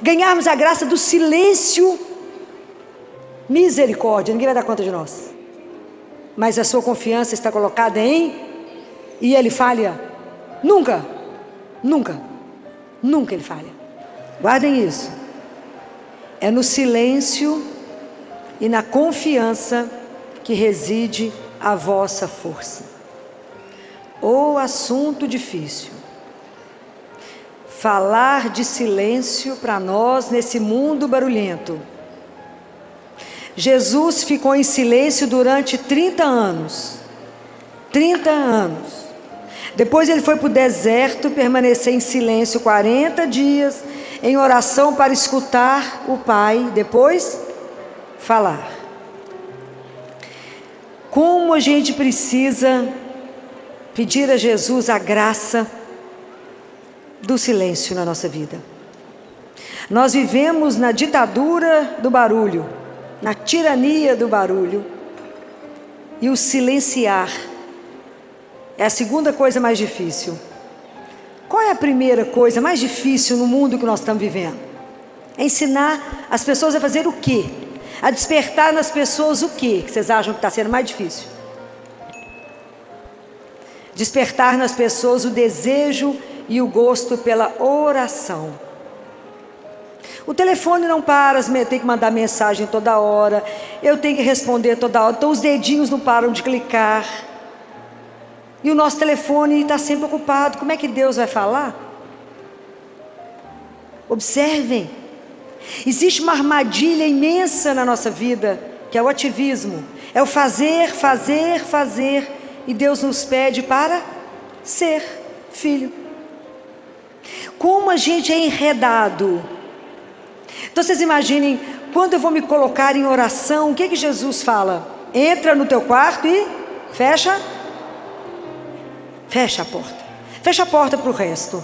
ganharmos a graça do silêncio. Misericórdia, ninguém vai dar conta de nós. Mas a sua confiança está colocada em... E ele falha? Nunca, nunca, nunca ele falha. Guardem isso. É no silêncio e na confiança que reside a vossa força. Ou assunto difícil. Falar de silêncio para nós nesse mundo barulhento. Jesus ficou em silêncio durante 30 anos. 30 anos. Depois ele foi para o deserto, permanecer em silêncio 40 dias, em oração para escutar o Pai, depois falar. Como a gente precisa pedir a Jesus a graça do silêncio na nossa vida. Nós vivemos na ditadura do barulho, na tirania do barulho, e o silenciar é a segunda coisa mais difícil. Qual é a primeira coisa mais difícil no mundo que nós estamos vivendo? É ensinar as pessoas a fazer o quê? A despertar nas pessoas o quê? Que vocês acham que está sendo mais difícil? Despertar nas pessoas o desejo e o gosto pela oração. O telefone não para, tem que mandar mensagem toda hora, eu tenho que responder toda hora, então os dedinhos não param de clicar. E o nosso telefone está sempre ocupado. Como é que Deus vai falar? Observem. Existe uma armadilha imensa na nossa vida, que é o ativismo. É o fazer, fazer, fazer. E Deus nos pede para ser filho. Como a gente é enredado. Então vocês imaginem, quando eu vou me colocar em oração, o que que Jesus fala? Entra no teu quarto e fecha a porta. Fecha a porta para o resto.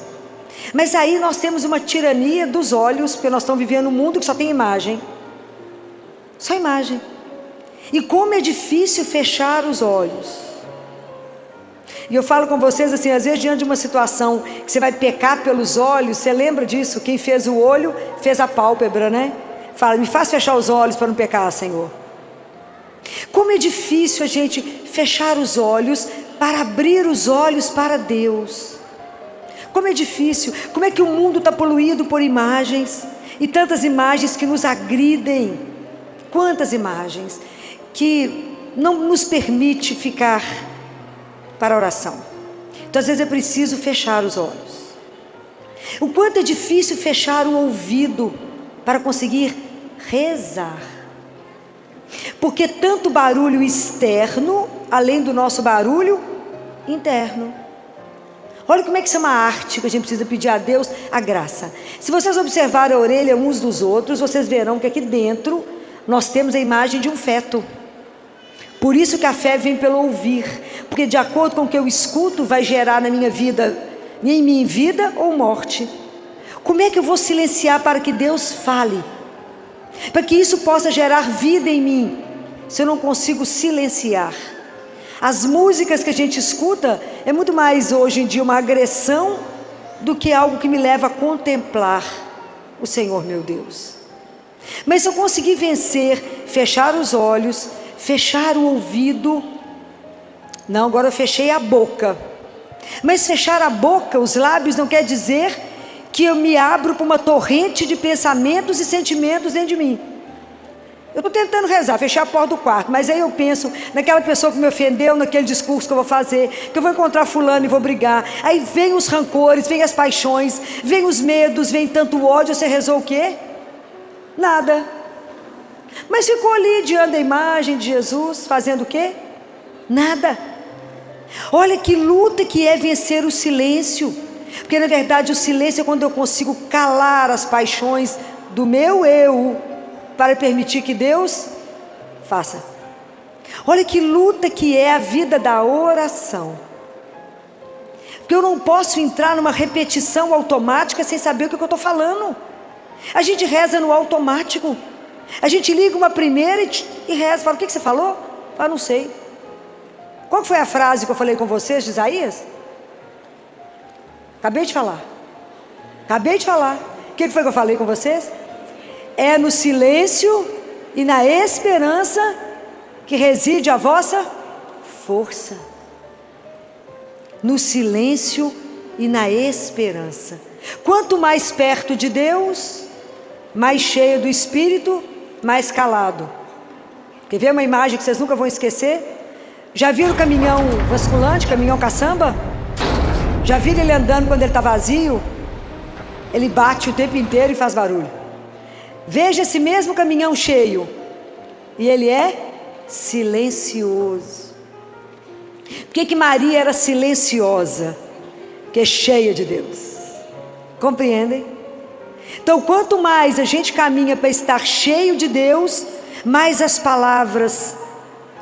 Mas aí nós temos uma tirania dos olhos, porque nós estamos vivendo um mundo que só tem imagem. Só imagem. E como é difícil fechar os olhos. E eu falo com vocês assim, às vezes diante de uma situação que você vai pecar pelos olhos, você lembra disso? Quem fez o olho, fez a pálpebra, né? Fala, me faz fechar os olhos para não pecar, Senhor. Como é difícil a gente fechar os olhos para abrir os olhos para Deus. Como é difícil, como é que o mundo está poluído por imagens, e tantas imagens que nos agridem, quantas imagens, que não nos permite ficar para a oração. Então às vezes é preciso fechar os olhos. O quanto é difícil fechar o ouvido para conseguir rezar. Porque tanto barulho externo, além do nosso barulho interno. Olha como é que isso é uma arte que a gente precisa pedir a Deus a graça. Se vocês observarem a orelha uns dos outros, vocês verão que aqui dentro nós temos a imagem de um feto. Por isso que a fé vem pelo ouvir, porque de acordo com o que eu escuto vai gerar na minha vida, em mim vida ou morte. Como é que eu vou silenciar para que Deus fale? Para que isso possa gerar vida em mim, se eu não consigo silenciar. As músicas que a gente escuta é muito mais hoje em dia uma agressão do que algo que me leva a contemplar o Senhor meu Deus. Mas se eu conseguir vencer, fechar os olhos, fechar o ouvido, não, agora eu fechei a boca. Mas fechar a boca, os lábios, não quer dizer que eu me abro para uma torrente de pensamentos e sentimentos dentro de mim. Eu estou tentando rezar, fechar a porta do quarto, mas aí eu penso naquela pessoa que me ofendeu, naquele discurso que eu vou fazer, que eu vou encontrar fulano e vou brigar. Aí vem os rancores, vem as paixões, vem os medos, vem tanto ódio. Você rezou o quê? Nada. Mas ficou ali diante da imagem de Jesus, fazendo o quê? Nada. Olha que luta que é vencer o silêncio. Porque na verdade o silêncio é quando eu consigo calar as paixões do meu eu, para permitir que Deus faça. Olha que luta que é a vida da oração. Porque eu não posso entrar numa repetição automática sem saber o que eu estou falando. A gente reza no automático. A gente liga uma primeira e reza. Fala, o que você falou? Ah, não sei. Qual foi a frase que eu falei com vocês de Isaías? Acabei de falar. O que foi que eu falei com vocês? É no silêncio e na esperança que reside a vossa força. No silêncio e na esperança. Quanto mais perto de Deus, mais cheio do Espírito, mais calado. Quer ver uma imagem que vocês nunca vão esquecer? Já viram o caminhão vasculante, caminhão caçamba? Já viram ele andando quando ele está vazio? Ele bate o tempo inteiro e faz barulho. Veja esse mesmo caminhão cheio, e ele é silencioso. Por que Maria era silenciosa? Porque é cheia de Deus. Compreendem? Então, quanto mais a gente caminha para estar cheio de Deus, mais as palavras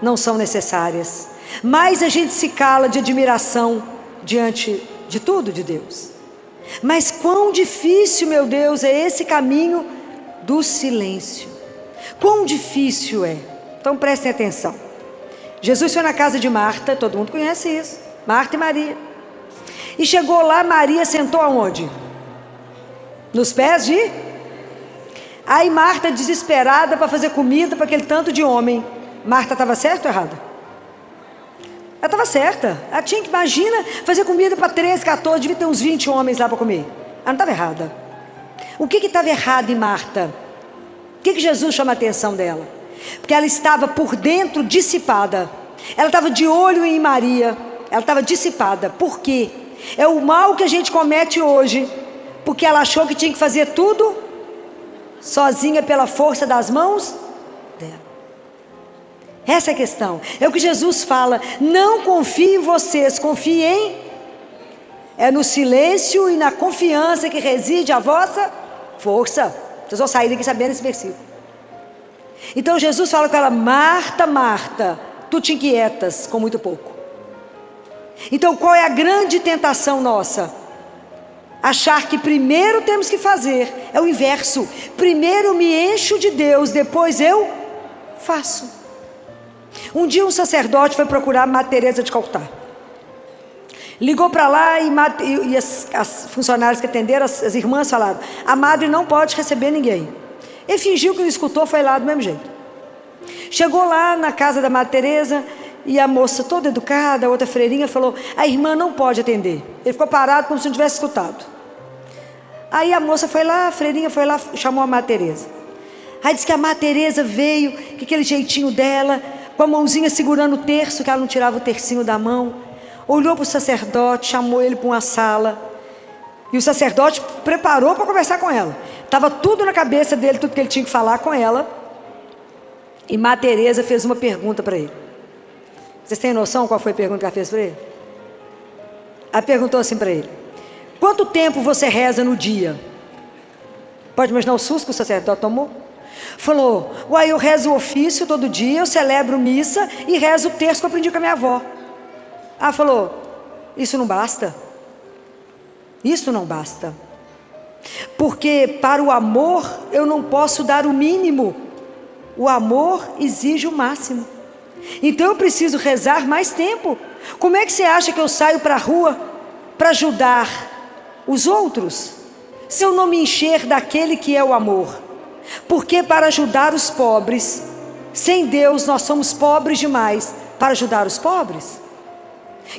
não são necessárias, mais a gente se cala de admiração diante de tudo de Deus. Mas quão difícil, meu Deus, é esse caminho do silêncio. Quão difícil é. Então prestem atenção. Jesus foi na casa de Marta, todo mundo conhece isso, Marta e Maria. E chegou lá, Maria sentou aonde? Nos pés de... Aí Marta, desesperada para fazer comida para aquele tanto de homem. Marta estava certa ou errada? Ela estava certa. Ela tinha que, imagina, fazer comida para 13, 14, devia ter uns 20 homens lá para comer. Ela não estava errada. O que estava errado em Marta? O que Jesus chama a atenção dela? Porque ela estava por dentro dissipada. Ela estava de olho em Maria. Ela estava dissipada. Por quê? É o mal que a gente comete hoje, porque ela achou que tinha que fazer tudo sozinha pela força das mãos dela. Essa é a questão. É o que Jesus fala. Não confie em vocês, confie em... É no silêncio e na confiança que reside a vossa força. Vocês vão sair daqui sabendo esse versículo. Então Jesus fala com ela: Marta, Marta, tu te inquietas com muito pouco. Então qual é a grande tentação nossa? Achar que primeiro temos que fazer. É o inverso. Primeiro me encho de Deus, depois eu faço. Um dia um sacerdote foi procurar Madre Teresa de Calcutá. Ligou para lá e as funcionárias que atenderam, as irmãs falaram: a madre não pode receber ninguém. Ele fingiu que não escutou, foi lá do mesmo jeito. Chegou lá na casa da Madre Teresa e a moça toda educada, a outra freirinha, falou: a irmã não pode atender. Ele ficou parado como se não tivesse escutado. Aí a moça foi lá, a freirinha foi lá, chamou a Madre Teresa. Aí disse que a Madre Teresa veio, que aquele jeitinho dela, com a mãozinha segurando o terço, que ela não tirava o tercinho da mão, olhou para o sacerdote, chamou ele para uma sala, e o sacerdote preparou para conversar com ela. Estava tudo na cabeça dele, tudo que ele tinha que falar com ela. E Madre Teresa fez uma pergunta para ele. Vocês têm noção qual foi a pergunta que ela fez para ele? Ela perguntou assim para ele: quanto tempo você reza no dia? Pode imaginar o susto que o sacerdote tomou? Falou: uai, eu rezo o ofício todo dia, eu celebro missa e rezo o terço que eu aprendi com a minha avó. Ela falou: isso não basta. Isso não basta. Porque para o amor eu não posso dar o mínimo. O amor exige o máximo. Então eu preciso rezar mais tempo. Como é que você acha que eu saio para a rua para ajudar os outros, se eu não me encher daquele que é o amor? Porque para ajudar os pobres, sem Deus nós somos pobres demais para ajudar os pobres.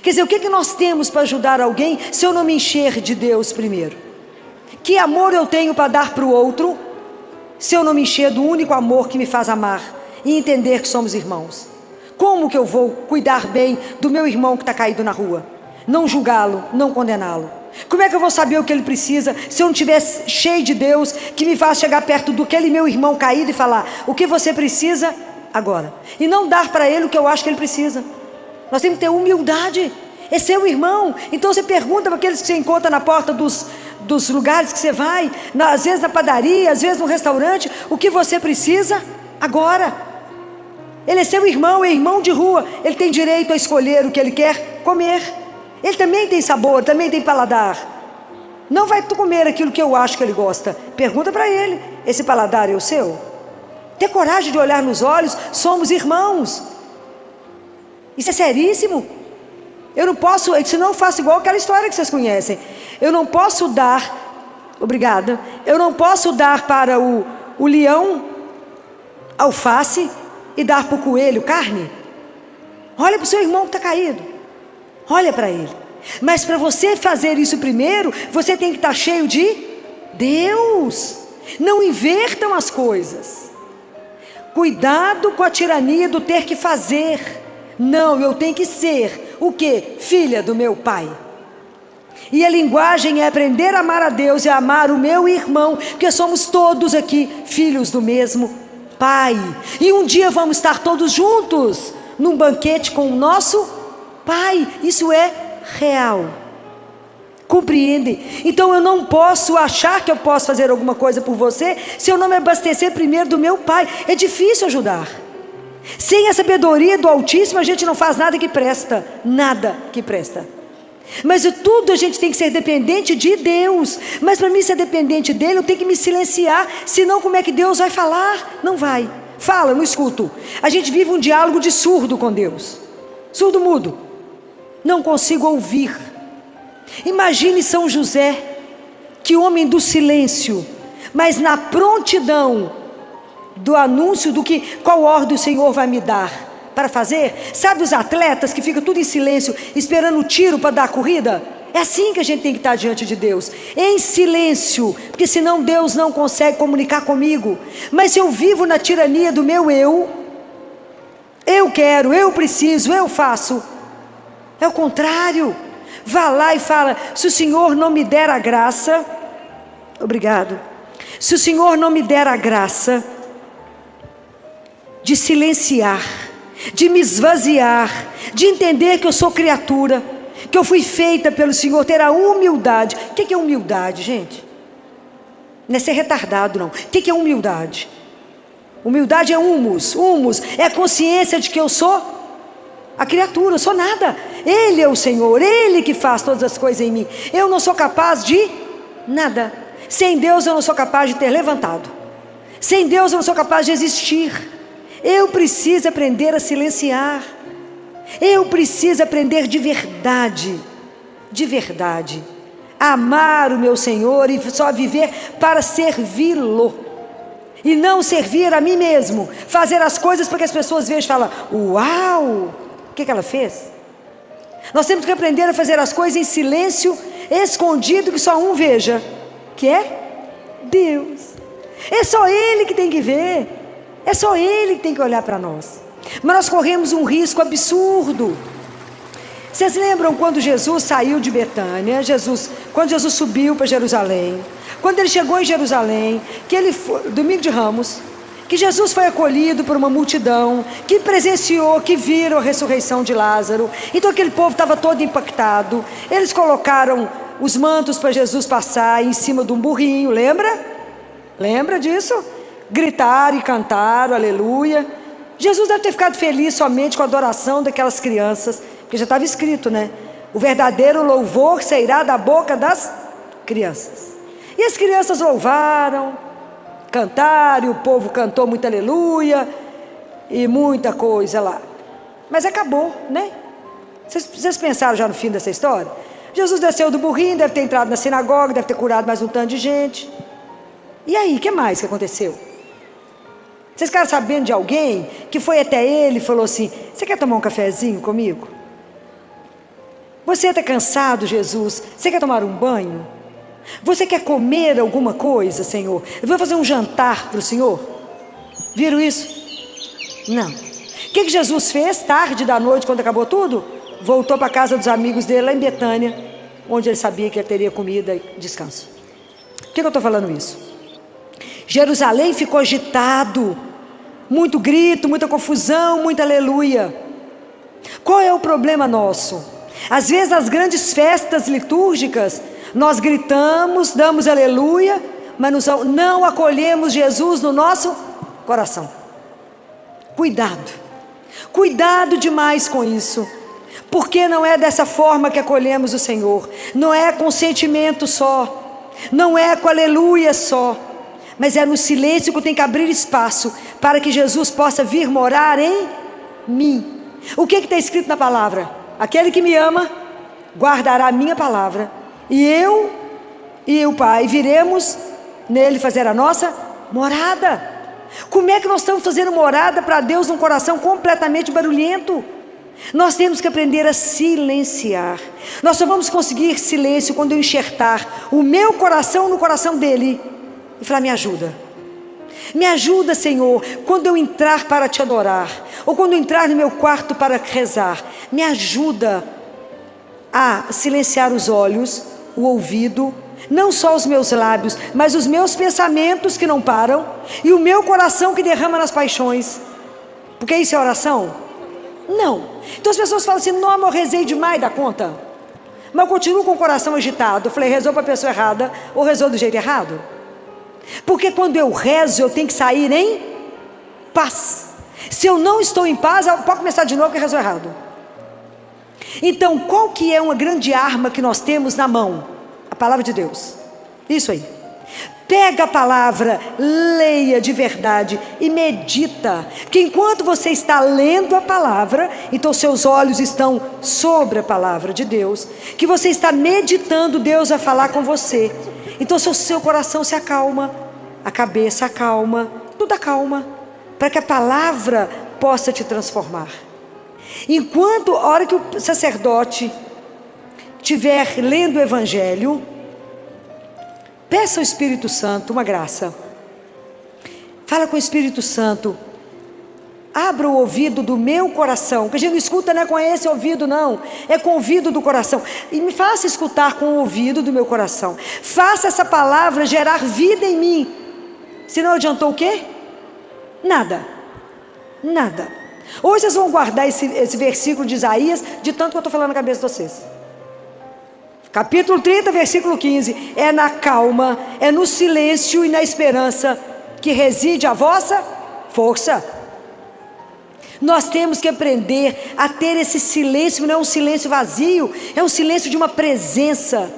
Quer dizer, o que nós temos para ajudar alguém se eu não me encher de Deus primeiro? Que amor eu tenho para dar para o outro se eu não me encher do único amor que me faz amar e entender que somos irmãos? Como que eu vou cuidar bem do meu irmão que está caído na rua? Não julgá-lo, não condená-lo. Como é que eu vou saber o que ele precisa se eu não estiver cheio de Deus que me faz chegar perto daquele meu irmão caído e falar: o que você precisa agora? E não dar para ele o que eu acho que ele precisa. Nós temos que ter humildade. É seu irmão. Então você pergunta para aqueles que você encontra na porta dos lugares que você vai, às vezes na padaria, às vezes no restaurante: o que você precisa agora? Ele é seu irmão, é irmão de rua. Ele tem direito a escolher o que ele quer comer. Ele também tem sabor, também tem paladar. Não vai tu comer aquilo que eu acho que ele gosta. Pergunta para ele: esse paladar é o seu? Ter coragem de olhar nos olhos. Somos irmãos. Isso é seríssimo. Eu não posso, senão eu faço igual aquela história que vocês conhecem. Eu não posso dar Obrigada. Eu não posso dar para o leão alface e dar para o coelho carne. Olha para o seu irmão que está caído. Olha para ele. Mas para você fazer isso primeiro, você tem que estar cheio de Deus. Não invertam as coisas. Cuidado com a tirania do ter que fazer. Não, eu tenho que ser o quê? Filha do meu pai. E a linguagem é aprender a amar a Deus e a amar o meu irmão, porque somos todos aqui filhos do mesmo pai. E um dia vamos estar todos juntos num banquete com o nosso pai. Isso é real. Compreendem? Então eu não posso achar que eu posso fazer alguma coisa por você se eu não me abastecer primeiro do meu pai. É difícil ajudar. Sem a sabedoria do Altíssimo a gente não faz nada que presta. Nada que presta. Mas tudo a gente tem que ser dependente de Deus. Mas para mim ser dependente dele, eu tenho que me silenciar. Senão como é que Deus vai falar? Não vai. Fala, não escuto. A gente vive um diálogo de surdo com Deus. Surdo mudo. Não consigo ouvir. Imagine São José, que homem do silêncio, mas na prontidão do anúncio do que qual ordem o Senhor vai me dar para fazer. Sabe os atletas que ficam tudo em silêncio, esperando o tiro para dar a corrida? É assim que a gente tem que estar diante de Deus, em silêncio, porque senão Deus não consegue comunicar comigo. Mas se eu vivo na tirania do meu eu quero, eu preciso, eu faço, é o contrário. Vá lá e fala: se o Senhor não me der a graça, obrigado, se o Senhor não me der a graça de silenciar, de me esvaziar, de entender que eu sou criatura, que eu fui feita pelo Senhor, ter a humildade. O que é humildade, gente? Não é ser retardado, não. O que é humildade? Humildade é humus. Humus é a consciência de que eu sou a criatura, eu sou nada. Ele é o Senhor, Ele que faz todas as coisas em mim. Eu não sou capaz de nada. Sem Deus eu não sou capaz de ter levantado. Sem Deus eu não sou capaz de existir. Eu preciso aprender a silenciar. Eu preciso aprender de verdade, a amar o meu Senhor e só viver para servi-lo. E não servir a mim mesmo, fazer as coisas para que as pessoas vejam e falam: uau, o que ela fez? Nós temos que aprender a fazer as coisas em silêncio, escondido, que só um veja, que é Deus. É só Ele que tem que ver, é só Ele que tem que olhar para nós. Mas nós corremos um risco absurdo. Vocês lembram quando Jesus saiu de Betânia, quando Jesus subiu para Jerusalém, quando ele chegou em Jerusalém, que ele foi, domingo de Ramos, que Jesus foi acolhido por uma multidão, que presenciou, que viram a ressurreição de Lázaro. Então aquele povo estava todo impactado. Eles colocaram os mantos para Jesus passar em cima de um burrinho, lembra? Lembra disso? Gritaram e cantaram, aleluia. Jesus deve ter ficado feliz somente com a adoração daquelas crianças, porque já estava escrito, né? O verdadeiro louvor sairá da boca das crianças. E as crianças louvaram, cantaram, e o povo cantou muito aleluia, e muita coisa lá. Mas acabou, né? Vocês pensaram já no fim dessa história? Jesus desceu do burrinho, deve ter entrado na sinagoga, deve ter curado mais um tanto de gente. E aí, o que mais que aconteceu? Vocês ficaram sabendo de alguém que foi até ele e falou assim: você quer tomar um cafezinho comigo? Você está cansado, Jesus? Você quer tomar um banho? Você quer comer alguma coisa, Senhor? Eu vou fazer um jantar para o Senhor. Viram isso? Não. O que Jesus fez tarde da noite, quando acabou tudo? Voltou para a casa dos amigos dele lá em Betânia, onde ele sabia que ele teria comida e descanso. Por que eu estou falando isso? Jerusalém ficou agitado, muito grito, muita confusão, muita aleluia. Qual é o problema nosso? Às vezes nas grandes festas litúrgicas nós gritamos, damos aleluia, mas não acolhemos Jesus no nosso coração. Cuidado demais com isso, porque não é dessa forma que acolhemos o Senhor. Não é com sentimento só, não é com aleluia só, mas é no silêncio que eu tenho que abrir espaço para que Jesus possa vir morar em mim. O que está escrito na palavra? Aquele que me ama guardará a minha palavra, e eu e o Pai viremos nele fazer a nossa morada. Como é que nós estamos fazendo morada para Deus num coração completamente barulhento? Nós temos que aprender a silenciar. Nós só vamos conseguir silêncio quando eu enxertar o meu coração no coração dele e falar: me ajuda. Me ajuda, Senhor, quando eu entrar para te adorar, ou quando eu entrar no meu quarto para rezar. Me ajuda a silenciar os olhos, o ouvido, não só os meus lábios, mas os meus pensamentos que não param, e o meu coração que derrama nas paixões. Porque isso é oração? Não. Então as pessoas falam assim: não, eu rezei demais da conta, mas eu continuo com o coração agitado. Eu falei: rezou para a pessoa errada, ou rezou do jeito errado? Porque quando eu rezo, eu tenho que sair em paz. Se eu não estou em paz, pode começar de novo que rezou errado. Então, qual que é uma grande arma que nós temos na mão? A palavra de Deus. Isso aí. Pega a palavra, leia de verdade e medita. Que enquanto você está lendo a palavra, então seus olhos estão sobre a palavra de Deus, que você está meditando, Deus vai falar com você. Então seu coração se acalma, a cabeça acalma, tudo acalma, para que a palavra possa te transformar. Enquanto, a hora que o sacerdote estiver lendo o Evangelho, peça ao Espírito Santo uma graça. Fala com o Espírito Santo: abra o ouvido do meu coração, que a gente não escuta, não é com esse ouvido não, é com o ouvido do coração, e me faça escutar com o ouvido do meu coração. Faça essa palavra gerar vida em mim. Senão adiantou o quê? Nada. Nada. Hoje vocês vão guardar esse versículo de Isaías, de tanto que eu estou falando na cabeça de vocês. Capítulo 30, versículo 15. É na calma, é no silêncio e na esperança que reside a vossa força. Nós temos que aprender a ter esse silêncio. Não é um silêncio vazio, é um silêncio de uma presença.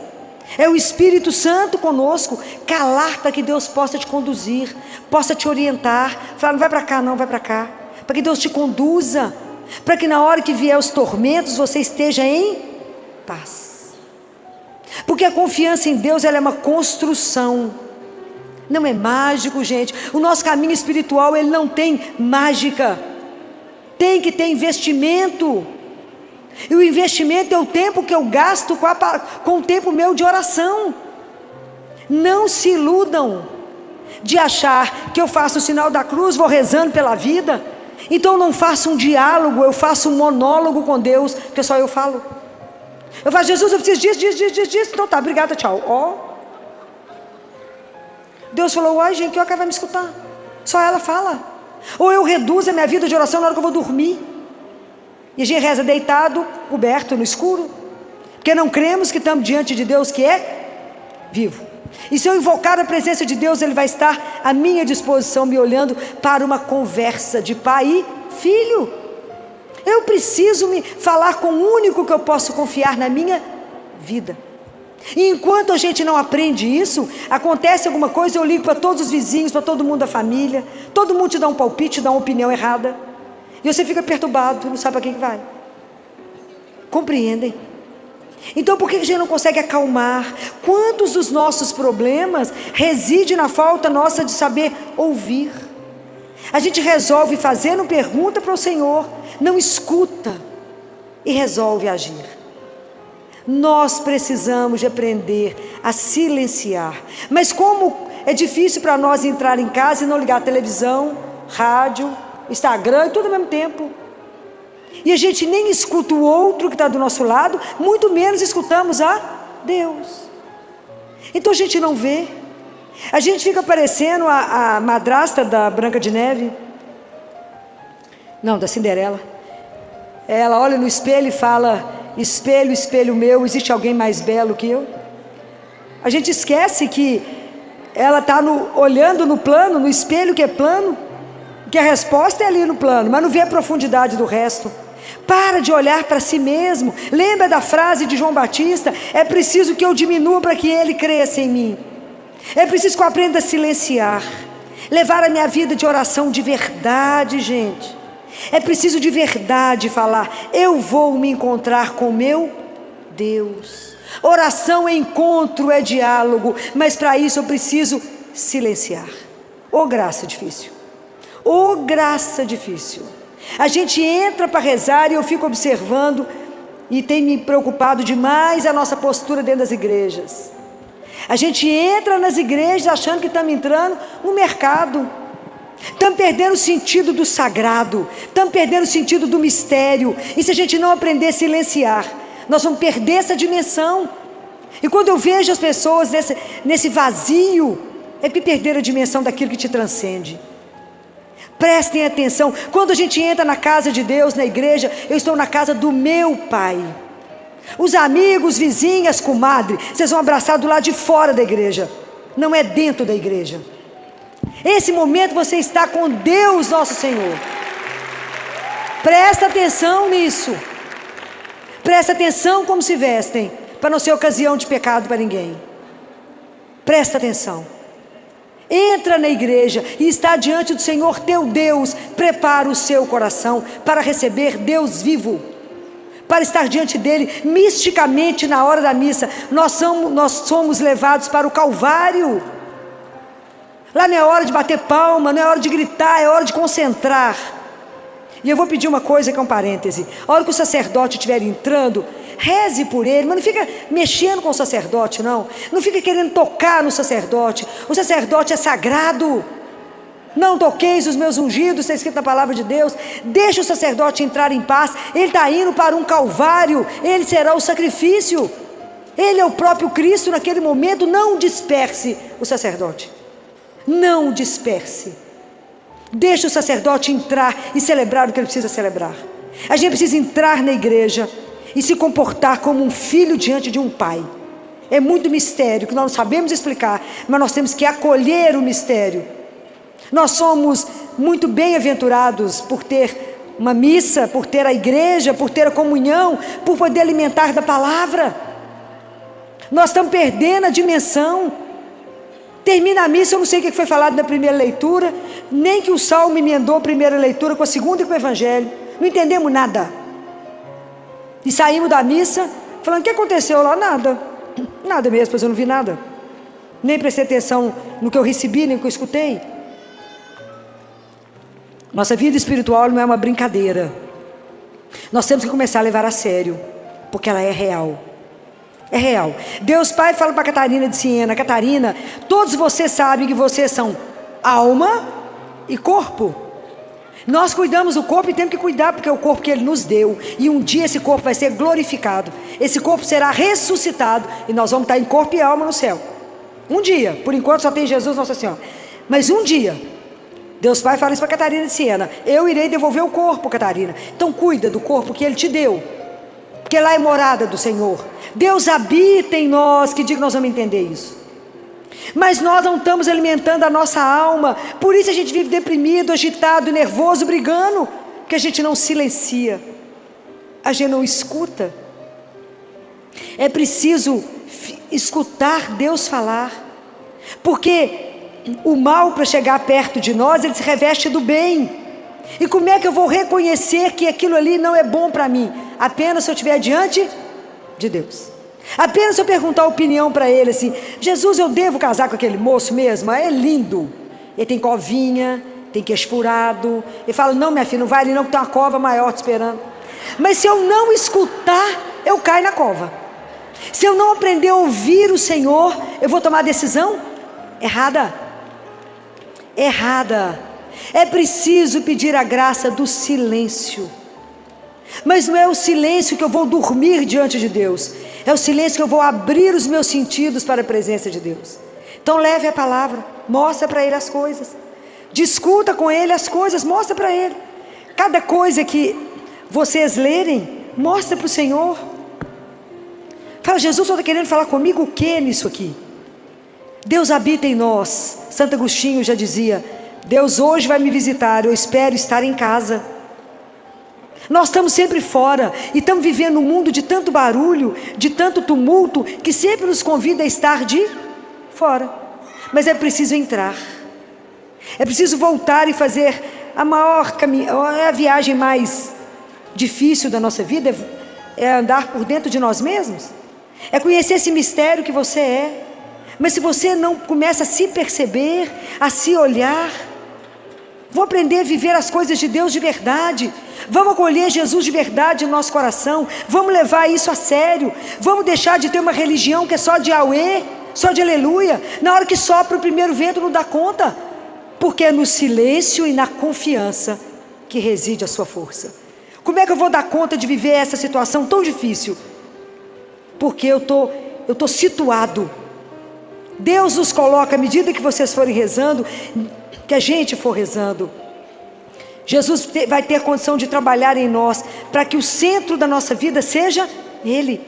É o Espírito Santo conosco. Calar para que Deus possa te conduzir, possa te orientar. Falar: não vai para cá, não, vai para cá. Para que Deus te conduza, para que na hora que vier os tormentos você esteja em paz. Porque a confiança em Deus, ela é uma construção, não é mágico, gente. O nosso caminho espiritual, ele não tem mágica, tem que ter investimento. E o investimento é o tempo que eu gasto com o tempo meu de oração. Não se iludam de achar que eu faço o sinal da cruz, vou rezando pela vida. Então eu não faço um diálogo, eu faço um monólogo com Deus, porque só eu falo. Eu falo: Jesus, eu preciso disso. Então tá, obrigada, tchau. Deus falou: uai, gente, que hora que ela vai me escutar? Só ela fala. Ou eu reduzo a minha vida de oração na hora que eu vou dormir, e a gente reza deitado, coberto no escuro, porque não cremos que estamos diante de Deus que é vivo. E se eu invocar a presença de Deus, Ele vai estar à minha disposição, me olhando para uma conversa de pai e filho. Eu preciso me falar com o único que eu posso confiar na minha vida. E enquanto a gente não aprende isso, acontece alguma coisa, eu ligo para todos os vizinhos, para todo mundo da família, todo mundo te dá um palpite, te dá uma opinião errada, e você fica perturbado, não sabe para quem que vai. Compreendem? Então por que a gente não consegue acalmar? Quantos dos nossos problemas residem na falta nossa de saber ouvir? A gente resolve fazendo pergunta para o Senhor, não escuta e resolve agir. Nós precisamos de aprender a silenciar. Mas como é difícil para nós entrar em casa e não ligar a televisão, rádio, Instagram, tudo ao mesmo tempo. E a gente nem escuta o outro que está do nosso lado, muito menos escutamos a Deus. Então a gente não vê. A gente fica parecendo a madrasta da Branca de Neve. Não, da Cinderela. Ela olha no espelho e fala: espelho, espelho meu, existe alguém mais belo que eu? A gente esquece que ela está olhando no plano, no espelho que é plano, que a resposta é ali no plano, mas não vê a profundidade do resto. Para de olhar para si mesmo. Lembra da frase de João Batista: é preciso que eu diminua para que ele cresça em mim. É preciso que eu aprenda a silenciar, levar a minha vida de oração de verdade, gente. É preciso de verdade falar: eu vou me encontrar com meu Deus. Oração é encontro, é diálogo, mas para isso eu preciso silenciar. Ô graça difícil, ô graça difícil. A gente entra para rezar e eu fico observando, e tem me preocupado demais a nossa postura dentro das igrejas. A gente entra nas igrejas achando que estamos entrando no mercado. Estamos perdendo o sentido do sagrado, estamos perdendo o sentido do mistério. E se a gente não aprender a silenciar, nós vamos perder essa dimensão. E quando eu vejo as pessoas nesse vazio, é que perderam a dimensão daquilo que te transcende. Prestem atenção, quando a gente entra na casa de Deus, na igreja, eu estou na casa do meu Pai. Os amigos, vizinhas, comadre, vocês vão abraçar do lado de fora da igreja, não é dentro da igreja. Esse momento você está com Deus nosso Senhor. Presta atenção nisso. Presta atenção como se vestem, para não ser ocasião de pecado para ninguém. Presta atenção. Entra na igreja e está diante do Senhor teu Deus. Prepara o seu coração para receber Deus vivo, para estar diante dele misticamente na hora da missa. Nós somos levados para o Calvário. Lá não é hora de bater palma, não é hora de gritar, é hora de concentrar. E eu vou pedir uma coisa que é um parêntese. A hora que o sacerdote estiver entrando, reze por ele, mas não fica mexendo com o sacerdote, não. Não fica querendo tocar no sacerdote. O sacerdote é sagrado. Não toqueis os meus ungidos, está escrito na palavra de Deus. Deixa o sacerdote entrar em paz. Ele está indo para um calvário, ele será o sacrifício. Ele é o próprio Cristo naquele momento. Não disperse o sacerdote. Não disperse. Deixa o sacerdote entrar e celebrar o que ele precisa celebrar. A gente precisa entrar na igreja e se comportar como um filho diante de um pai. É muito mistério que nós não sabemos explicar, mas nós temos que acolher o mistério. Nós somos muito bem-aventurados por ter uma missa, por ter a igreja, por ter a comunhão, por poder alimentar da palavra. Nós estamos perdendo a dimensão. Termina a missa, eu não sei o que foi falado na primeira leitura, nem que o Salmo emendou a primeira leitura com a segunda e com o Evangelho. Não entendemos nada. E saímos da missa falando: o que aconteceu lá? Nada. Nada mesmo, pois eu não vi nada. Nem prestei atenção no que eu recebi, nem no que eu escutei. Nossa vida espiritual não é uma brincadeira. Nós temos que começar a levar a sério, porque ela é real. É real. Deus Pai fala para Catarina de Siena: Catarina, todos vocês sabem que vocês são alma e corpo. Nós cuidamos do corpo e temos que cuidar, porque é o corpo que Ele nos deu. E um dia esse corpo vai ser glorificado. Esse corpo será ressuscitado e nós vamos estar em corpo e alma no céu. Um dia, por enquanto só tem Jesus Nossa Senhora. Mas um dia, Deus Pai fala isso para Catarina de Siena: eu irei devolver o corpo, Catarina. Então cuida do corpo que Ele te deu, porque lá é morada do Senhor. Deus habita em nós. Que dia que nós vamos entender isso? Mas nós não estamos alimentando a nossa alma. Por isso a gente vive deprimido, agitado, nervoso, brigando, porque a gente não silencia, a gente não escuta. É preciso escutar Deus falar, porque o mal, para chegar perto de nós, ele se reveste do bem. E como é que eu vou reconhecer que aquilo ali não é bom para mim? Apenas se eu estiver diante de Deus. Apenas se eu perguntar a opinião para ele assim: Jesus, eu devo casar com aquele moço mesmo? É lindo, ele tem covinha, tem queixo furado. Ele fala: não, minha filha, não vai ali não, que tem uma cova maior te esperando. Mas se eu não escutar, eu caio na cova. Se eu não aprender a ouvir o Senhor, eu vou tomar a decisão errada. Errada. É preciso pedir a graça do silêncio. Mas não é o silêncio que eu vou dormir diante de Deus, é o silêncio que eu vou abrir os meus sentidos para a presença de Deus. Então leve a palavra, mostra para Ele as coisas, discuta com Ele as coisas, mostra para Ele. Cada coisa que vocês lerem, mostra para o Senhor. Fala: Jesus, você está querendo falar comigo o que nisso aqui? Deus habita em nós. Santo Agostinho já dizia: Deus hoje vai me visitar, eu espero estar em casa. Nós estamos sempre fora e estamos vivendo um mundo de tanto barulho, de tanto tumulto, que sempre nos convida a estar de fora. Mas é preciso entrar, é preciso voltar e fazer a maior a viagem mais difícil da nossa vida, é andar por dentro de nós mesmos. é conhecer esse mistério que você é. Mas se você não começa a se perceber, a se olhar, vou aprender a viver as coisas de Deus de verdade. Vamos acolher Jesus de verdade no nosso coração. Vamos levar isso a sério. Vamos deixar de ter uma religião que é só de auê, só de aleluia. Na hora que sopra o primeiro vento não dá conta. Porque é no silêncio e na confiança que reside a sua força. Como é que eu vou dar conta de viver essa situação tão difícil? Porque eu tô situado. Deus nos coloca, à medida que vocês forem rezando, que a gente for rezando, Jesus vai ter condição de trabalhar em nós, para que o centro da nossa vida seja Ele.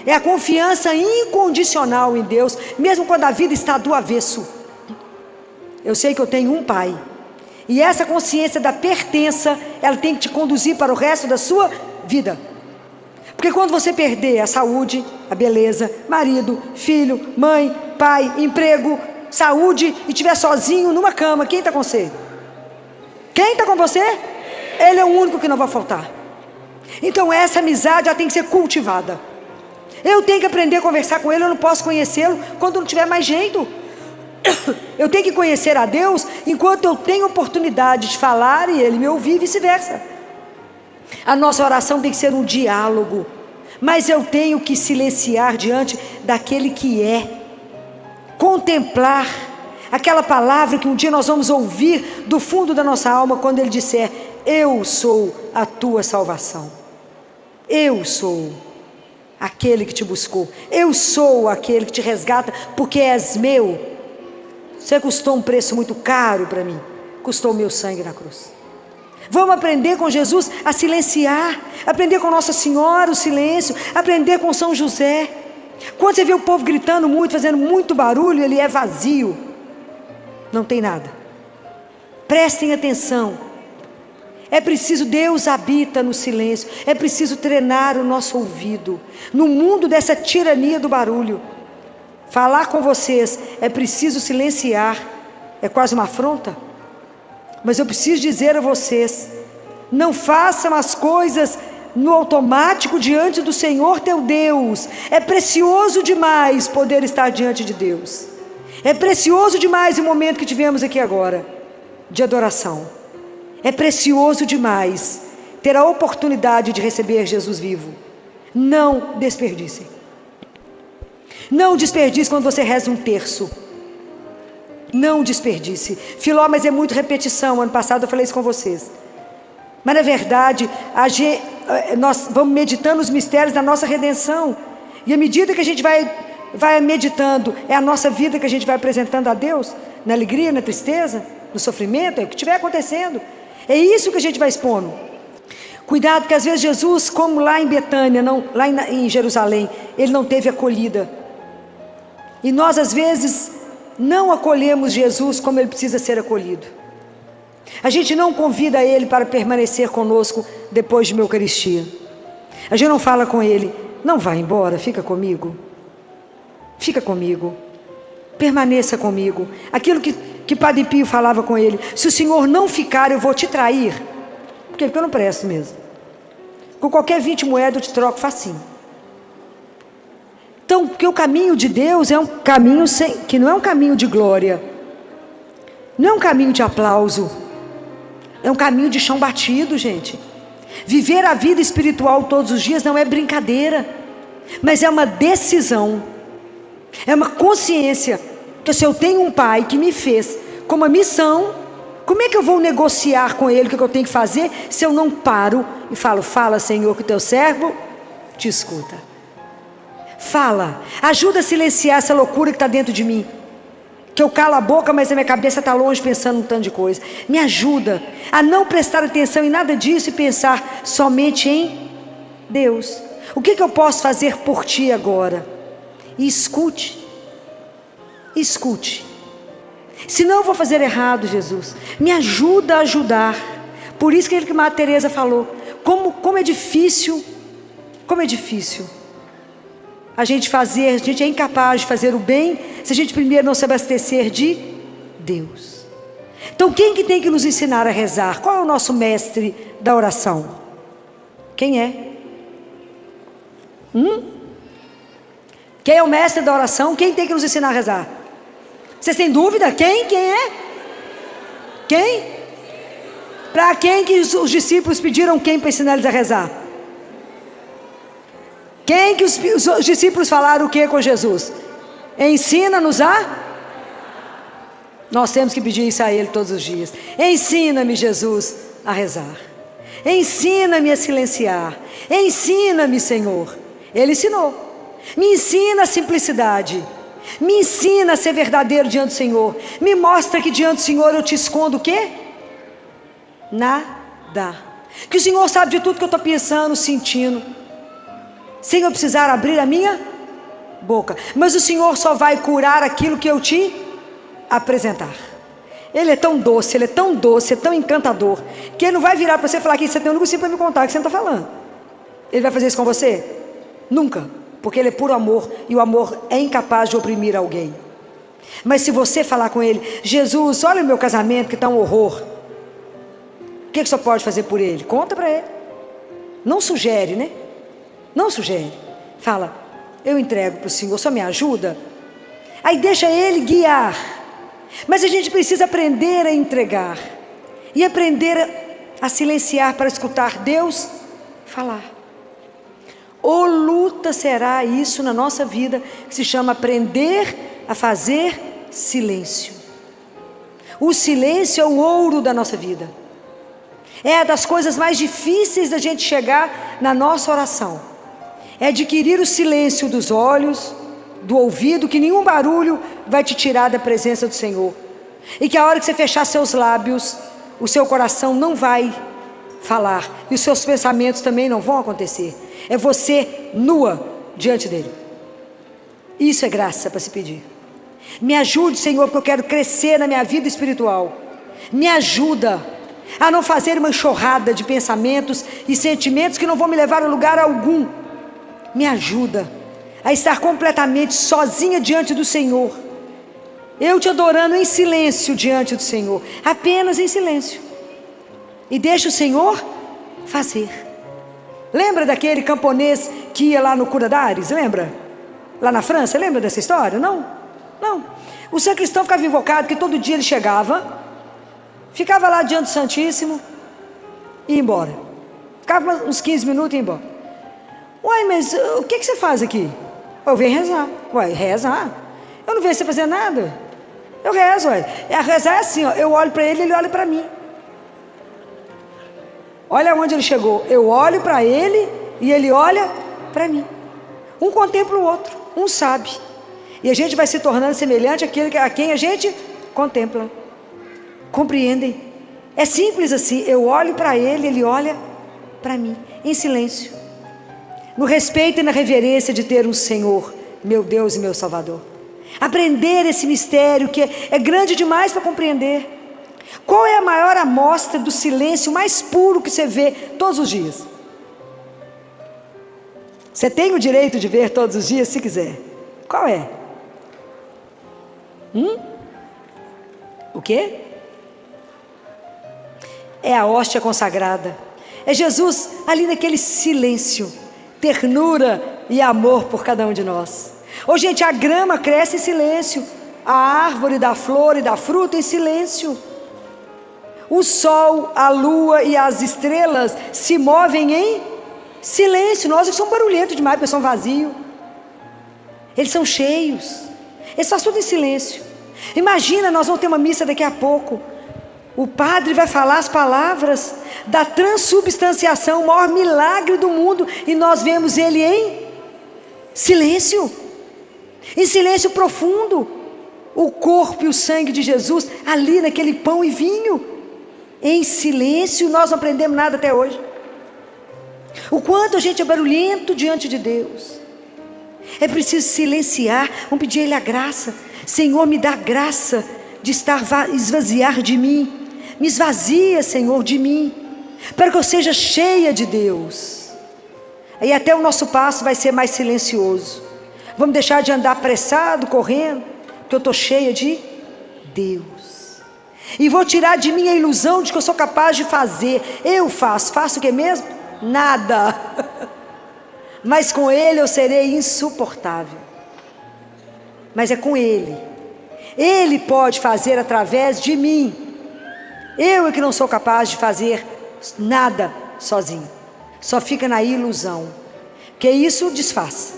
É a confiança incondicional em Deus, mesmo quando a vida está do avesso. Eu sei que eu tenho um Pai, e essa consciência da pertença, ela tem que te conduzir para o resto da sua vida. Porque quando você perder a saúde, a beleza, marido, filho, mãe, pai, emprego, saúde, e estiver sozinho numa cama, quem está com você? Quem está com você? Ele é o único que não vai faltar. Então essa amizade já tem que ser cultivada. Eu tenho que aprender a conversar com ele, eu não posso conhecê-lo quando não tiver mais jeito. Eu tenho que conhecer a Deus enquanto eu tenho oportunidade de falar e ele me ouvir e vice-versa. A nossa oração tem que ser um diálogo, mas eu tenho que silenciar diante daquele que é, contemplar aquela palavra que um dia nós vamos ouvir do fundo da nossa alma, quando ele disser: eu sou a tua salvação, eu sou aquele que te buscou, eu sou aquele que te resgata, porque és meu. Você custou um preço muito caro para mim, custou o meu sangue na cruz. Vamos aprender com Jesus a silenciar, aprender com Nossa Senhora o silêncio, aprender com São José. Quando você vê o povo gritando muito, fazendo muito barulho, ele é vazio, não tem nada. Prestem atenção, é preciso, Deus habita no silêncio, é preciso treinar o nosso ouvido, no mundo dessa tirania do barulho. Falar com vocês, é preciso silenciar, é quase uma afronta. Mas eu preciso dizer a vocês: não façam as coisas no automático diante do Senhor teu Deus. É precioso demais poder estar diante de Deus. É precioso demais o momento que tivemos aqui agora, de adoração. É precioso demais ter a oportunidade de receber Jesus vivo. Não desperdicem. Não desperdice quando você reza um terço. Não desperdice. Filó, mas é muito repetição. Ano passado eu falei isso com vocês. Mas na verdade, nós vamos meditando os mistérios da nossa redenção. E à medida que a gente vai meditando, é a nossa vida que a gente vai apresentando a Deus, na alegria, na tristeza, no sofrimento, é o que estiver acontecendo. É isso que a gente vai expondo. Cuidado, que às vezes Jesus, como lá em Betânia, lá em Jerusalém, ele não teve acolhida. E nós às vezes não acolhemos Jesus como ele precisa ser acolhido. A gente não convida ele para permanecer conosco depois de uma Eucaristia. A gente não fala com ele: não vá embora, fica comigo. Fica comigo, permaneça comigo. Aquilo que Padre Pio falava com ele: se o Senhor não ficar, eu vou te trair. Porque eu não presto mesmo. Com qualquer 20 moedas eu te troco facinho. Então, porque o caminho de Deus é um caminho que não é um caminho de glória, não é um caminho de aplauso, é um caminho de chão batido, gente. Viver a vida espiritual todos os dias não é brincadeira, mas é uma decisão, é uma consciência, que se eu tenho um Pai que me fez com uma missão, como é que eu vou negociar com Ele o que eu tenho que fazer, se eu não paro e falo: fala, Senhor, que o teu servo te escuta. Fala, ajuda a silenciar essa loucura que está dentro de mim, que eu calo a boca, mas a minha cabeça está longe pensando um tanto de coisa. Me ajuda a não prestar atenção em nada disso e pensar somente em Deus. O que eu posso fazer por ti agora? E escute, escute. Senão eu vou fazer errado, Jesus. Me ajuda a ajudar. Por isso que a Madre Teresa falou: como é difícil, como é difícil a gente é incapaz de fazer o bem se a gente primeiro não se abastecer de Deus. Então quem que tem que nos ensinar a rezar? Qual é o nosso mestre da oração? Quem é? Quem é o mestre da oração? Quem tem que nos ensinar a rezar? Vocês têm dúvida? Quem? Quem é? Quem? Para quem que os discípulos pediram quem para ensinar eles a rezar? Quem que os discípulos falaram o que com Jesus? Ensina-nos a... Nós temos que pedir isso a Ele todos os dias. Ensina-me, Jesus, a rezar. Ensina-me a silenciar. Ensina-me, Senhor. Ele ensinou. Me ensina a simplicidade. Me ensina a ser verdadeiro diante do Senhor. Me mostra que diante do Senhor eu te escondo o quê? Nada. Que o Senhor sabe de tudo que eu estou pensando, sentindo, sem eu precisar abrir a minha boca. Mas o Senhor só vai curar aquilo que eu te apresentar. Ele é tão doce, Ele é tão doce, é tão encantador, que Ele não vai virar para você e falar que você tem um negocinho para me contar, que você não está falando. Ele vai fazer isso com você? Nunca. Porque Ele é puro amor, e o amor é incapaz de oprimir alguém. Mas se você falar com Ele: Jesus, olha o meu casamento que está um horror, o que você pode fazer por ele? Conta para Ele. Não sugere, né? Não sugere. Fala: eu entrego para o Senhor, só me ajuda. Aí deixa Ele guiar. Mas a gente precisa aprender a entregar e aprender a silenciar para escutar Deus falar. Ou luta será isso na nossa vida, que se chama aprender a fazer silêncio. O silêncio é o ouro da nossa vida. É das coisas mais difíceis da gente chegar na nossa oração. É adquirir o silêncio dos olhos, do ouvido, que nenhum barulho vai te tirar da presença do Senhor. E que a hora que você fechar seus lábios, o seu coração não vai falar, e os seus pensamentos também não vão acontecer. É você nua diante dele. Isso é graça para se pedir. Me ajude, Senhor, porque eu quero crescer na minha vida espiritual. Me ajuda a não fazer uma enxurrada de pensamentos e sentimentos que não vão me levar a lugar algum. Me ajuda a estar completamente sozinha diante do Senhor, eu te adorando em silêncio diante do Senhor, apenas em silêncio, e deixa o Senhor fazer. Lembra daquele camponês que ia lá no Cura d'Ares? Lembra? Lá na França, lembra dessa história? Não? Não. O sacristão ficava invocado, que todo dia ele chegava, ficava lá diante do Santíssimo e ia embora. Ficava uns 15 minutos e ia embora. Uai, mas o que você faz aqui? Eu venho rezar. Uai, rezar? Eu não vejo você fazer nada. Eu rezo, uai. Rezar é assim, ó, eu olho para ele, ele olha para mim. Olha onde ele chegou. Eu olho para ele e ele olha para mim. Um contempla o outro, um sabe. E a gente vai se tornando semelhante àquele a quem a gente contempla. Compreendem? É simples assim. Eu olho para ele, ele olha para mim, em silêncio. No respeito e na reverência de ter um Senhor, meu Deus e meu Salvador. Aprender esse mistério que é grande demais para compreender. Qual é a maior amostra do silêncio mais puro que você vê todos os dias? Você tem o direito de ver todos os dias, se quiser. Qual é? O quê? É a hóstia consagrada. É Jesus ali naquele silêncio, ternura e amor por cada um de nós. Ô gente, a grama cresce em silêncio, a árvore dá flor e dá fruto em silêncio. O sol, a lua e as estrelas se movem em silêncio. Nós que somos barulhentos demais, porque são vazios. Eles são cheios. Eles fazem tudo em silêncio. Imagina, nós vamos ter uma missa daqui a pouco. O padre vai falar as palavras da transubstanciação, o maior milagre do mundo, e nós vemos ele em silêncio, em silêncio profundo. O corpo e o sangue de Jesus ali naquele pão e vinho, em silêncio. Nós não aprendemos nada até hoje. O quanto a gente é barulhento diante de Deus. É preciso silenciar. Vamos pedir a Ele a graça. Senhor, me dá graça de esvaziar de mim. Me esvazia, Senhor, de mim, para que eu seja cheia de Deus. Aí até o nosso passo vai ser mais silencioso. Vamos deixar de andar apressado, correndo, porque eu estou cheia de Deus. E vou tirar de mim a ilusão de que eu sou capaz de fazer. Eu faço o que mesmo? Nada. Mas com Ele eu serei insuportável. mas é com Ele. Ele pode fazer através de mim. Eu é que não sou capaz de fazer nada sozinho. Só fica na ilusão, porque isso desfaz.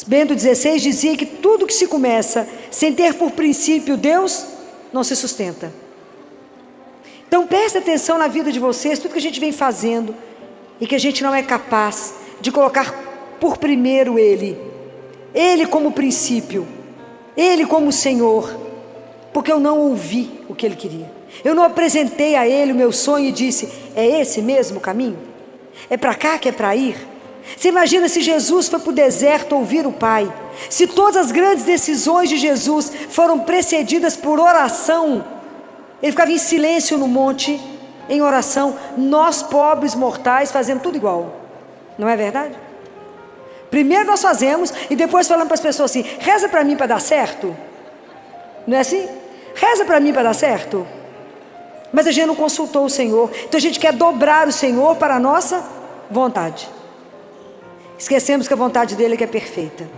Bento XVI dizia que tudo que se começa sem ter por princípio Deus, não se sustenta. Então preste atenção na vida de vocês, tudo que a gente vem fazendo e que a gente não é capaz de colocar por primeiro Ele como princípio, Ele como Senhor, porque eu não ouvi o que Ele queria. Eu não apresentei a Ele o meu sonho e disse: é esse mesmo o caminho? É para cá que é para ir? Você imagina se Jesus foi para o deserto ouvir o Pai, se todas as grandes decisões de Jesus foram precedidas por oração. Ele ficava em silêncio no monte, em oração. Nós pobres mortais fazemos tudo igual, não é verdade? Primeiro nós fazemos e depois falamos para as pessoas assim: reza para mim para dar certo. Não é assim? Reza para mim para dar certo. Mas a gente não consultou o Senhor. Então a gente quer dobrar o Senhor para a nossa vontade. Esquecemos que a vontade dele é que é perfeita.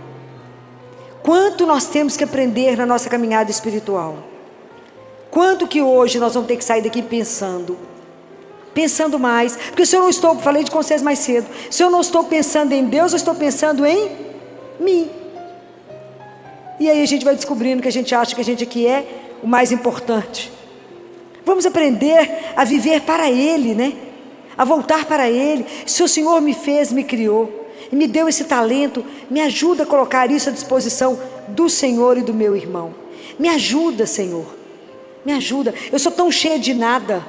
Quanto nós temos que aprender na nossa caminhada espiritual. Quanto que hoje nós vamos ter que sair daqui pensando mais. Porque se eu não estou, falei de vocês mais cedo, se eu não estou pensando em Deus, eu estou pensando em mim. E aí a gente vai descobrindo que a gente acha que a gente aqui é o mais importante. Vamos aprender a viver para Ele, né? A voltar para Ele. Se o Senhor me fez, me criou e me deu esse talento, me ajuda a colocar isso à disposição do Senhor e do meu irmão. Me ajuda, Senhor, me ajuda. Eu sou tão cheia de nada,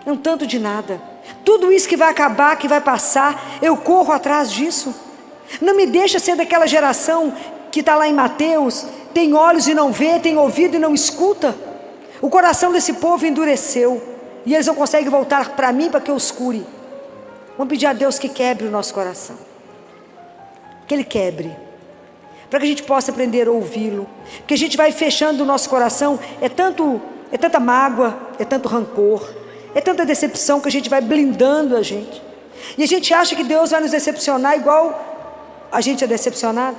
não tanto de nada. Tudo isso que vai acabar, que vai passar, eu corro atrás disso. Não me deixa ser daquela geração que está lá em Mateus: tem olhos e não vê, tem ouvido e não escuta. O coração desse povo endureceu e eles não conseguem voltar para mim para que eu os cure. Vamos pedir a Deus que quebre o nosso coração, que Ele quebre, para que a gente possa aprender a ouvi-lo. Porque a gente vai fechando o nosso coração, é tanta mágoa, é tanto rancor, é tanta decepção, que a gente vai blindando a gente. E a gente acha que Deus vai nos decepcionar igual a gente é decepcionado.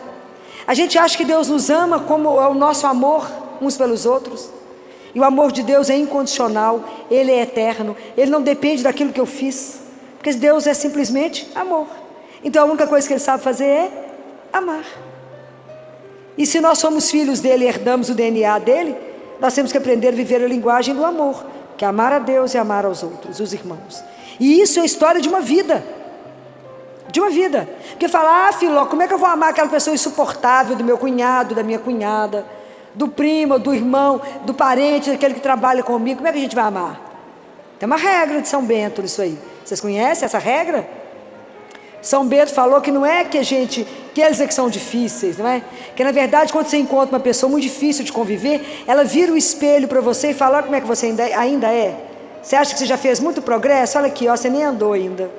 A gente acha que Deus nos ama como é o nosso amor uns pelos outros. E o amor de Deus é incondicional, Ele é eterno, Ele não depende daquilo que eu fiz, porque Deus é simplesmente amor. Então a única coisa que Ele sabe fazer é amar. E se nós somos filhos dEle e herdamos o DNA dEle, nós temos que aprender a viver a linguagem do amor, que é amar a Deus e amar aos outros, os irmãos. E isso é a história de uma vida. De uma vida. Porque fala: Filó, como é que eu vou amar aquela pessoa insuportável do meu cunhado, da minha cunhada, do primo, do irmão, do parente, daquele que trabalha comigo? Como é que a gente vai amar? Tem uma regra de São Bento nisso aí. Vocês conhecem essa regra? São Bento falou que não é que eles é que são difíceis, não é? Que na verdade, quando você encontra uma pessoa muito difícil de conviver, ela vira o espelho para você e fala: olha como é que você ainda é. Você acha que você já fez muito progresso? Olha aqui, ó, você nem andou ainda.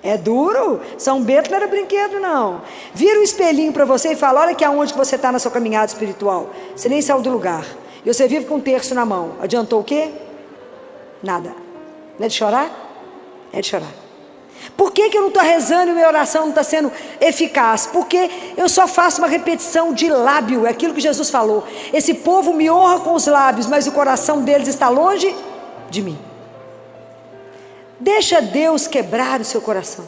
É duro? São Bento não era brinquedo, não. Vira um espelhinho para você e fala: olha aqui aonde que você está na sua caminhada espiritual. Você nem saiu do lugar. E você vive com um terço na mão. Adiantou o quê? Nada. Não é de chorar? É de chorar. Por que eu não estou rezando e minha oração não está sendo eficaz? Porque eu só faço uma repetição de lábio. É aquilo que Jesus falou: esse povo me honra com os lábios, mas o coração deles está longe de mim. Deixa Deus quebrar o seu coração.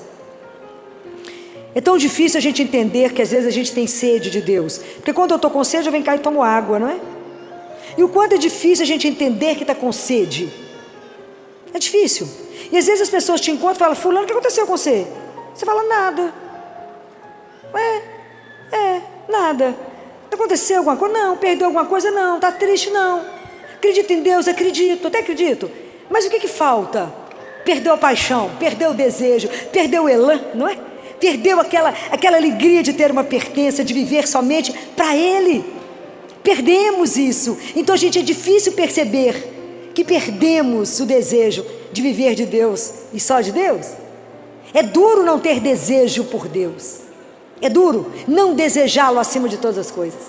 É tão difícil a gente entender que às vezes a gente tem sede de Deus, porque quando eu estou com sede eu venho cá e tomo água, não é? E o quanto é difícil a gente entender que está com sede. É difícil. E às vezes as pessoas te encontram e falam: fulano, o que aconteceu com você? Você fala: nada. Nada. Aconteceu alguma coisa? Não. Perdeu alguma coisa? Não. Está triste? Não. Acredita em Deus? Acredito, até acredito. Mas o que falta? Perdeu a paixão, perdeu o desejo, perdeu o elan, não é? Perdeu aquela alegria de ter uma pertença, de viver somente para Ele. Perdemos isso. Então a gente, é difícil perceber que perdemos o desejo de viver de Deus e só de Deus. É duro não ter desejo por Deus. É duro não desejá-lo acima de todas as coisas.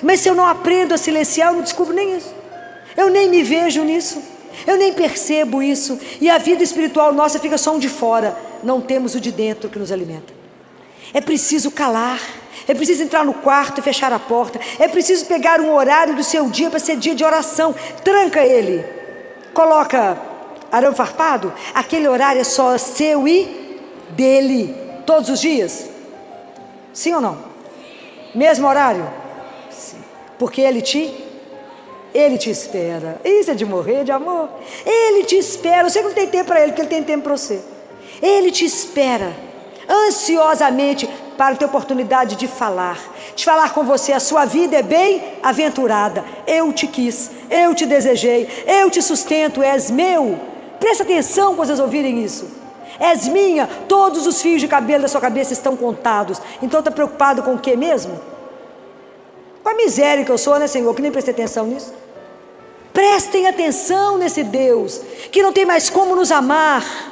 Mas se eu não aprendo a silenciar, eu não descubro nem isso. Eu nem me vejo nisso. Eu nem percebo isso. E a vida espiritual nossa fica só um de fora. Não temos o de dentro que nos alimenta. É preciso calar. É preciso entrar no quarto e fechar a porta. É preciso pegar um horário do seu dia para ser dia de oração. Tranca ele. Coloca arame farpado. Aquele horário é só seu e dele. Todos os dias? Sim ou não? Mesmo horário? Sim. Porque ele te espera. Isso é de morrer de amor. Ele te espera. Você não tem tempo para ele, porque ele tem tempo para você. Ele te espera ansiosamente para ter oportunidade de falar com você. A sua vida é bem-aventurada. Eu te quis, eu te desejei, eu te sustento, és meu. Presta atenção quando vocês ouvirem isso. És minha, todos os fios de cabelo da sua cabeça estão contados. Então está preocupado com o que mesmo? Com a miséria que eu sou, né, Senhor, que nem prestei atenção nisso. Prestem atenção nesse Deus que não tem mais como nos amar.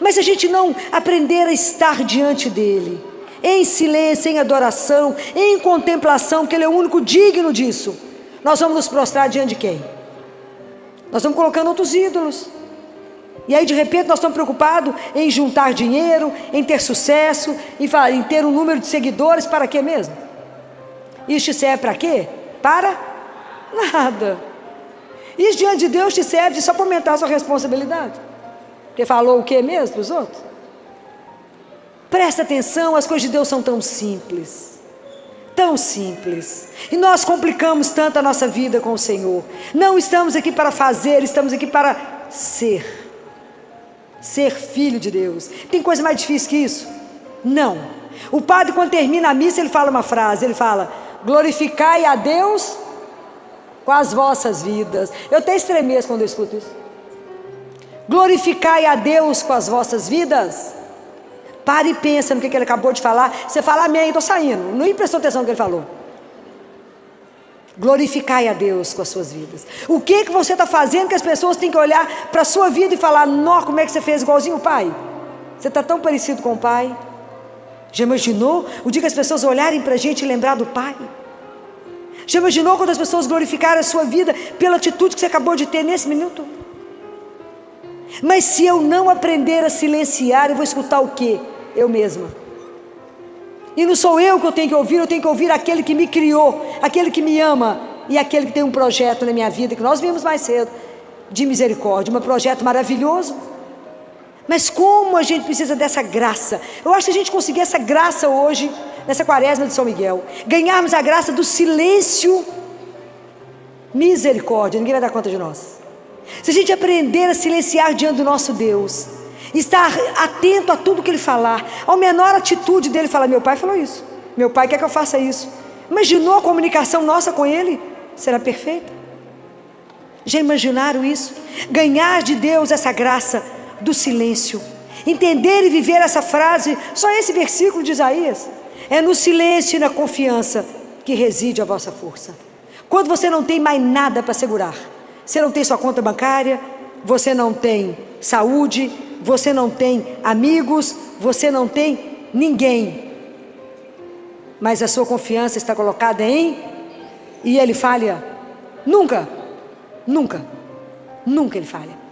Mas se a gente não aprender a estar diante dele, em silêncio, em adoração, em contemplação, que ele é o único digno disso, nós vamos nos prostrar diante de quem? Nós estamos colocando outros ídolos. E aí de repente nós estamos preocupados em juntar dinheiro, em ter sucesso, em ter um número de seguidores. Para quê mesmo? Isso te serve para quê? Para nada. Isso diante de Deus te serve só para aumentar a sua responsabilidade. Porque falou o que mesmo para os outros? Presta atenção, as coisas de Deus são tão simples. Tão simples. E nós complicamos tanto a nossa vida com o Senhor. Não estamos aqui para fazer, estamos aqui para ser. Ser filho de Deus. Tem coisa mais difícil que isso? Não. O padre, quando termina a missa, ele fala uma frase. Ele fala: glorificai a Deus com as vossas vidas. Eu até estremeço quando eu escuto isso. Glorificai a Deus com as vossas vidas. Pare e pensa no que ele acabou de falar. Você fala amém, estou saindo. Não prestou atenção no que ele falou. Glorificai a Deus com as suas vidas. O que você está fazendo que as pessoas têm que olhar para a sua vida e falar: nó, como é que você fez igualzinho o pai? Você está tão parecido com o pai. Já imaginou o dia que as pessoas olharem para a gente e lembrar do pai? Já imaginou quando as pessoas glorificarem a sua vida pela atitude que você acabou de ter nesse minuto? Mas se eu não aprender a silenciar, eu vou escutar o quê? Eu mesma. E não sou eu que eu tenho que ouvir aquele que me criou, aquele que me ama e aquele que tem um projeto na minha vida, que nós vimos mais cedo, de misericórdia, um projeto maravilhoso. Mas como a gente precisa dessa graça. Eu acho que a gente conseguir essa graça hoje, nessa quaresma de São Miguel, ganharmos a graça do silêncio, misericórdia, ninguém vai dar conta de nós. Se a gente aprender a silenciar diante do nosso Deus, estar atento a tudo que Ele falar, ao menor atitude dele, falar: meu pai falou isso, meu pai quer que eu faça isso. Imaginou a comunicação nossa com Ele? Será perfeita? Já imaginaram isso? Ganhar de Deus essa graça do silêncio, entender e viver essa frase, só esse versículo de Isaías: é no silêncio e na confiança que reside a vossa força. Quando você não tem mais nada para segurar, você não tem sua conta bancária, você não tem saúde, você não tem amigos, você não tem ninguém, mas a sua confiança está colocada em, e Ele falha? Nunca, nunca, nunca Ele falha.